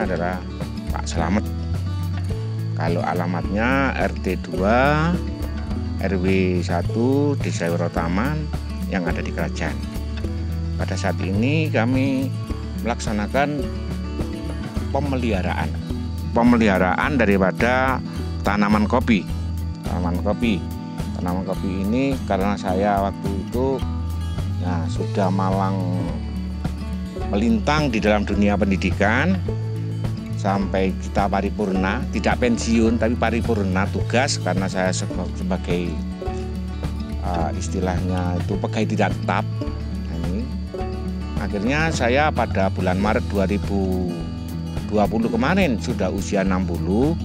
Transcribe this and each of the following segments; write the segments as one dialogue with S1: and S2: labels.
S1: adalah Pak Slamet. Kalau alamatnya RT 2 RW 1 Desa Wirotaman yang ada di Kerajaan. Pada saat ini kami melaksanakan pemeliharaan daripada tanaman kopi. Tanaman kopi ini karena saya waktu itu sudah malang melintang di dalam dunia pendidikan sampai kita paripurna, tidak pensiun tapi paripurna tugas karena saya sebagai istilahnya itu pegawai tidak tetap. Akhirnya saya pada bulan Maret 2020 kemarin sudah usia 60.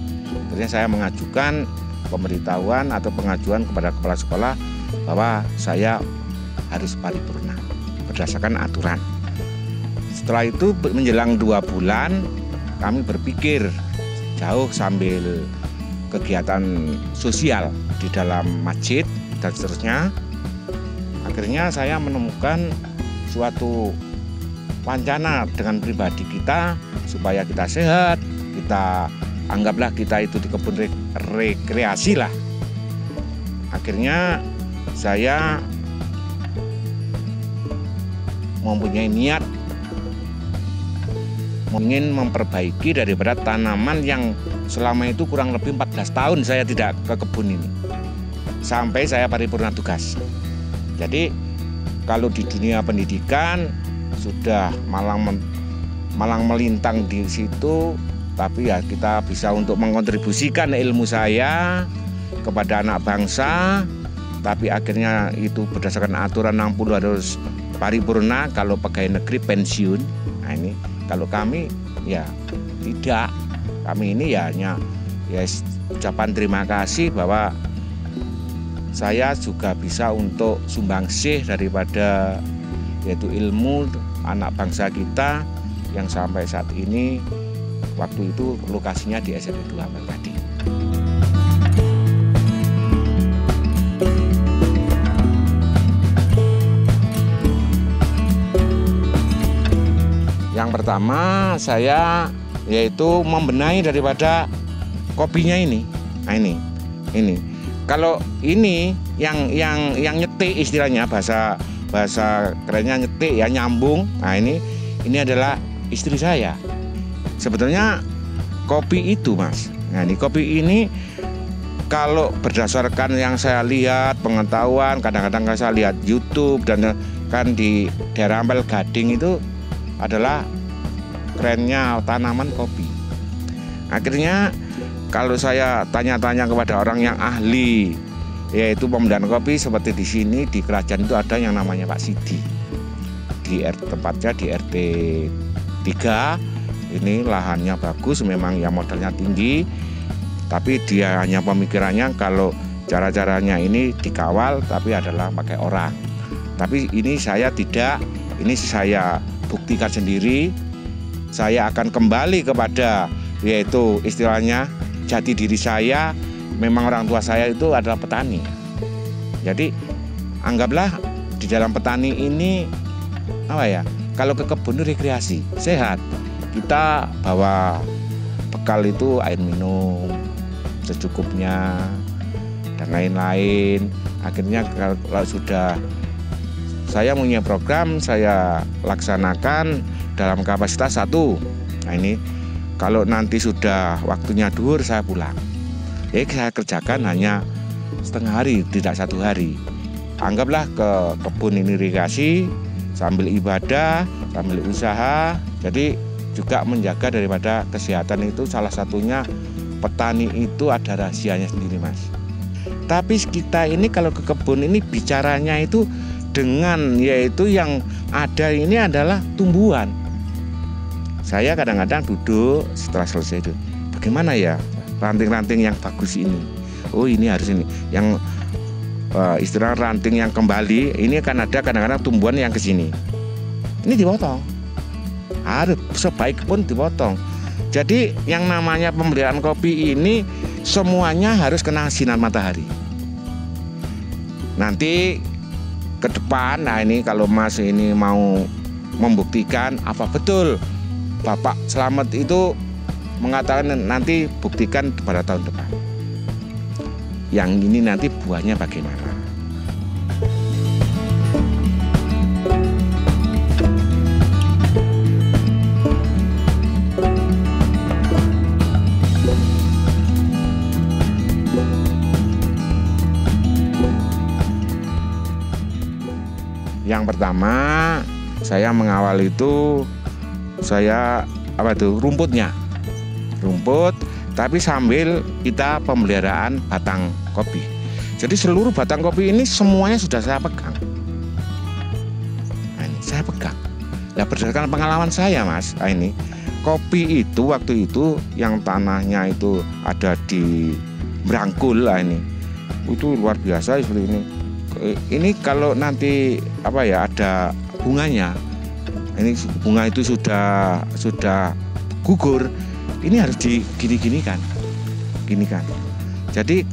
S1: Akhirnya saya mengajukan pemberitahuan atau pengajuan kepada kepala sekolah bahwa saya harus paripurna berdasarkan aturan. Setelah itu menjelang 2 bulan kami berpikir jauh sambil kegiatan sosial di dalam masjid dan seterusnya. Akhirnya saya menemukan suatu wacana dengan pribadi kita supaya kita sehat, kita anggaplah kita itu di kebun rekreasi lah. Akhirnya saya mempunyai niat ingin memperbaiki daripada tanaman yang selama itu kurang lebih 14 tahun saya tidak ke kebun ini sampai saya paripurna tugas. Jadi kalau di dunia pendidikan sudah malang melintang di situ, tapi ya kita bisa untuk mengkontribusikan ilmu saya kepada anak bangsa. Tapi akhirnya itu berdasarkan aturan 60 harus paripurna kalau pegawai negeri pensiun. Nah ini kalau kami ya tidak, kami ini ya hanya ucapan terima kasih bahwa saya juga bisa untuk sumbangsih daripada yaitu ilmu anak bangsa kita yang sampai saat ini waktu itu lokasinya di SMP 2 tadi. Yang pertama saya yaitu membenahi daripada kopinya ini. Nah ini. Kalau ini yang nyetik istilahnya bahasa kerennya nyetik ya, nyambung. Nah ini adalah istri saya. Sebetulnya kopi itu Mas. Nah ini kopi ini kalau berdasarkan yang saya lihat pengetahuan, kadang-kadang saya lihat YouTube dan kan di daerah Ampel Gading itu adalah kerennya tanaman kopi. Akhirnya kalau saya tanya-tanya kepada orang yang ahli yaitu pemeliharaan kopi seperti di sini di Kerajaan itu ada yang namanya Pak Sidi. Tempatnya di RT 3. Ini lahannya bagus, memang ya modalnya tinggi. Tapi dia hanya pemikirannya kalau cara-caranya ini dikawal tapi adalah pakai orang. Tapi ini saya tidak, ini saya buktikan sendiri. Saya akan kembali kepada yaitu istilahnya jati diri saya. Memang orang tua saya itu adalah petani. Jadi anggaplah di dalam petani ini kalau ke kebun itu rekreasi, sehat. Kita bawa bekal itu air minum secukupnya dan lain-lain. Akhirnya kalau sudah saya punya program, saya laksanakan dalam kapasitas 1. Nah ini kalau nanti sudah waktunya duhur saya pulang. Saya kerjakan hanya setengah hari, tidak 1 hari. Anggaplah ke kebun ini rekreasi sambil ibadah, sambil usaha. Jadi juga menjaga daripada kesehatan itu salah satunya petani itu ada rahasianya sendiri Mas. Tapi kita ini kalau ke kebun ini bicaranya itu dengan yaitu yang ada ini adalah tumbuhan. Saya kadang-kadang duduk setelah selesai itu, bagaimana ya ranting-ranting yang bagus ini? Oh ini harus ini. Yang istilah ranting yang kembali ini akan ada kadang-kadang tumbuhan yang ke sini. Ini dipotong. Harus sebaik pun dipotong. Jadi yang namanya pemeliharaan kopi ini semuanya harus kena sinar matahari. Nanti ke depan, nah ini kalau Mas ini mau membuktikan apa betul Bapak Slamet itu mengatakan nanti buktikan pada tahun depan. Yang ini nanti buahnya bagaimana. Yang pertama saya mengawal itu rumput, tapi sambil kita pemeliharaan batang kopi. Jadi seluruh batang kopi ini semuanya sudah saya pegang. Nah, ini saya pegang. Ya berdasarkan pengalaman saya, Mas. Nah, ini kopi itu waktu itu yang tanahnya itu ada di Brangkul, ini itu luar biasa seperti ini. Ini kalau nanti ada bunganya, ini bunga itu sudah gugur, ini harus ginikan. Jadi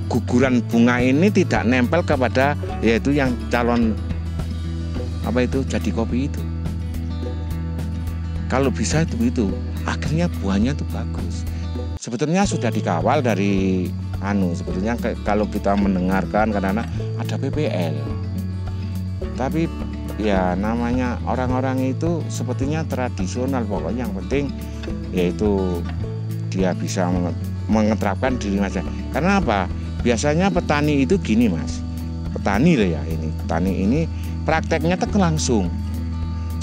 S1: guguran bunga ini tidak nempel kepada yaitu yang calon jadi kopi itu. Kalau bisa itu akhirnya buahnya itu bagus. Sebetulnya sudah dikawal dari sebetulnya kalau kita mendengarkan kadang-kadang ada PPL. Tapi ya namanya orang-orang itu sepertinya tradisional, pokoknya yang penting yaitu dia bisa mengeterapkan diri Mas. Karena apa? Biasanya petani itu gini, Mas. Petani ini prakteknya tuh langsung.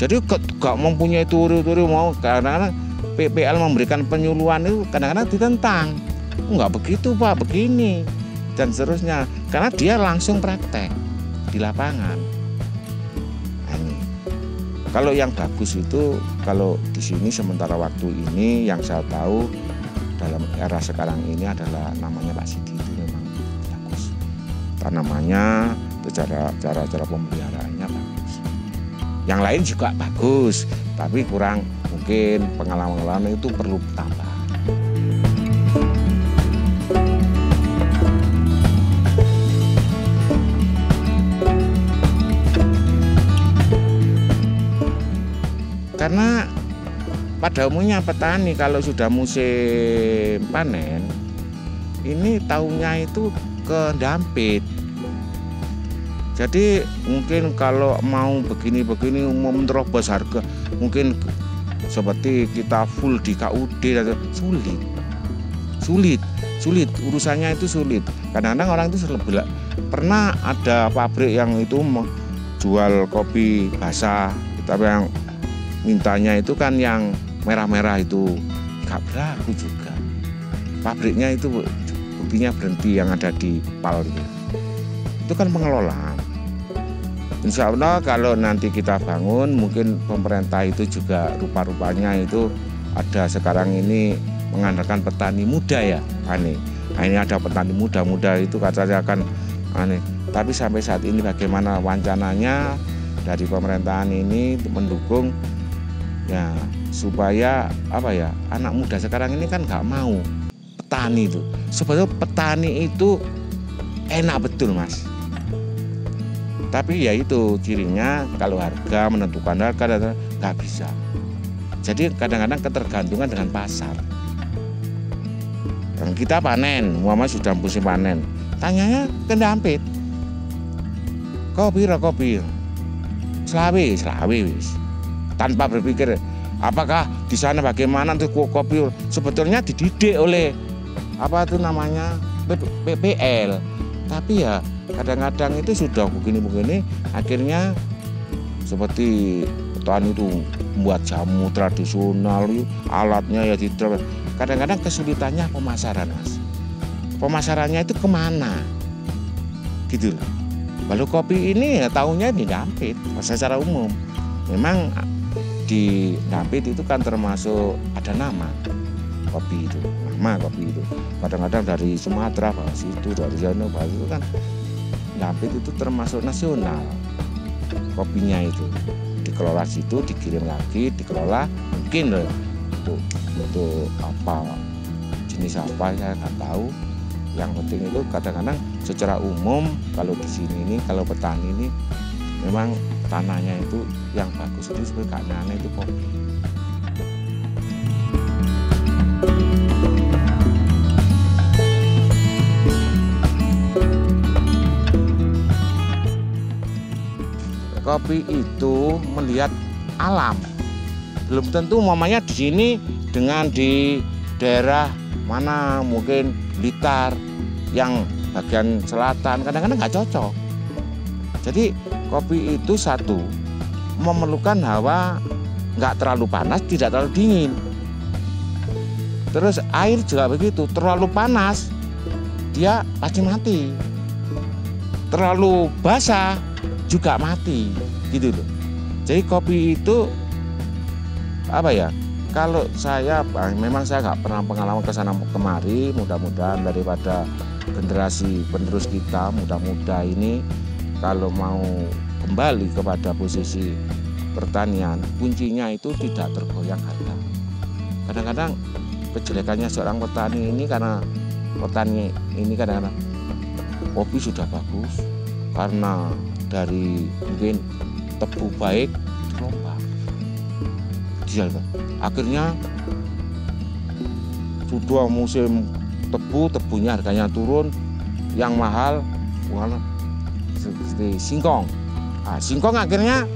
S1: Jadi gak mempunyai turi-turi mau kadang-kadang PPL memberikan penyuluhan itu kadang-kadang ditentang. Enggak begitu Pak, begini dan seterusnya, karena dia langsung praktek di lapangan. Nah, ini kalau yang bagus itu kalau di sini sementara waktu ini yang saya tahu dalam era sekarang ini adalah namanya Pak Sidi, itu memang bagus tanamannya, cara pemeliharaannya bagus. Yang lain juga bagus, tapi kurang, mungkin pengalaman itu perlu tambah. Karena pada umumnya petani kalau sudah musim panen, ini tahunya itu ke Dampit. Jadi mungkin kalau mau begini-begini mau menerobos harga, mungkin seperti kita full di KUD, sulit urusannya itu sulit. Kadang-kadang orang itu pernah ada pabrik yang itu jual kopi basah, tapi yang mintanya itu kan yang merah-merah itu gak berlaku juga. Pabriknya itu buktinya berhenti yang ada di PAL itu kan pengelolaan. Insya Allah kalau nanti kita bangun, mungkin pemerintah itu juga rupa-rupanya itu ada sekarang ini mengandalkan petani muda ya, ini ada petani muda itu katanya kan Tapi sampai saat ini bagaimana wancananya dari pemerintahan ini mendukung ya supaya anak muda sekarang ini kan nggak mau petani itu. Sebetulnya petani itu enak betul Mas. Tapi ya itu cirinya kalau harga menentukan harga nggak bisa. Jadi kadang-kadang ketergantungan dengan pasar. Dan kita panen, Muhammad sudah musim panen. Tanyanya ke Dampit. Kopi. Selawi wis. Tanpa berpikir apakah di sana bagaimana untuk kopi sebetulnya dididik oleh PPL. Tapi ya kadang-kadang itu sudah begini akhirnya seperti petani itu membuat jamu tradisional, alatnya ya tidak. Kadang-kadang kesulitannya pemasaran Mas. Pemasarannya itu kemana? Gitu loh. Kalau kopi ini ya tahunya di Dampit secara umum. Memang di Dampit itu kan termasuk ada nama kopi itu. Nama kopi itu. Kadang-kadang dari Sumatera bahas itu, dari Jawa bahas itu kan Dampit itu termasuk nasional. Kopinya itu dikelola situ, dikirim lagi, dikelola mungkin loh untuk apa jenis apa saya nggak tahu. Yang penting itu kadang-kadang secara umum kalau di sini ini kalau petani ini memang tanahnya itu yang bagus itu seperti keadaannya itu kopi. kopi itu melihat alam. Belum tentu mamanya di sini dengan di daerah mana, mungkin Blitar yang bagian selatan, kadang-kadang nggak cocok. Jadi kopi itu satu, memerlukan hawa nggak terlalu panas, tidak terlalu dingin. Terus air juga begitu, terlalu panas dia pasti mati. Terlalu basah juga mati, gitu loh. Jadi kopi itu apa ya? Kalau saya, memang saya nggak pernah pengalaman ke sana kemari. Mudah-mudahan daripada generasi penerus kita muda-muda ini, kalau mau kembali kepada posisi pertanian, kuncinya itu tidak tergoyang harga. Kadang-kadang kejelekannya seorang petani ini, karena petani ini kadang-kadang kopi sudah bagus karena dari mungkin tebu baik dirombak, akhirnya sudah musim tebunya harganya turun, yang mahal seperti singkong. Singkong akhirnya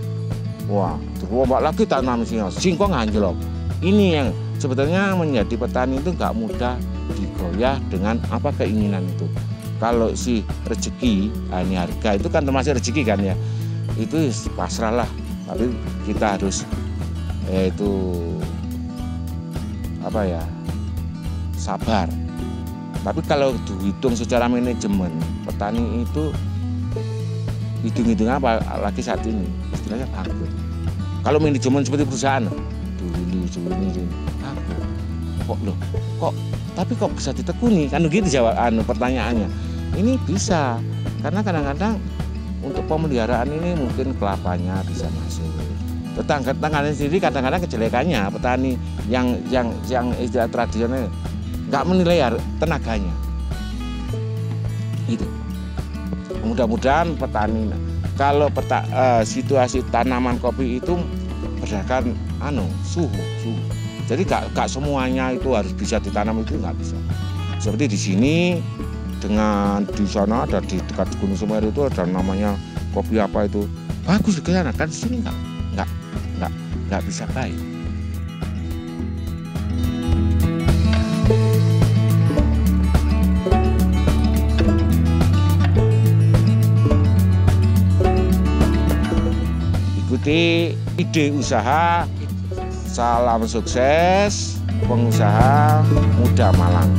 S1: dirombak lagi tanam singkong anjlok. Ini yang sebetulnya menjadi petani itu nggak mudah digoyah dengan apa keinginan itu. Kalau si rezeki, ini harga itu kan termasuk rezeki kan ya, itu pasrah lah. Tapi kita harus itu apa ya, sabar. Tapi kalau dihitung secara manajemen, petani itu hitung-hitung apa lagi saat ini istilahnya bangkrut. Kalau manajemen seperti perusahaan dulu ini bangkrut. Tapi kok bisa ditekuni? Kan begitu jawab pertanyaannya. Ini bisa karena kadang-kadang untuk pemeliharaan ini mungkin kelapanya bisa masuk. Tetangga sendiri kadang-kadang kejelekannya petani yang istilah tradisional nggak menilai tenaganya. Itu. Mudah-mudahan petani kalau situasi tanaman kopi itu berdasarkan suhu. Jadi gak semuanya itu harus bisa ditanam, itu nggak bisa. Seperti di sini dengan di sana ada di dekat Gunung Semeru itu ada namanya kopi apa itu bagus di sana, kan di sini nggak bisa baik. Ikuti ide usaha, salam sukses pengusaha muda Malang.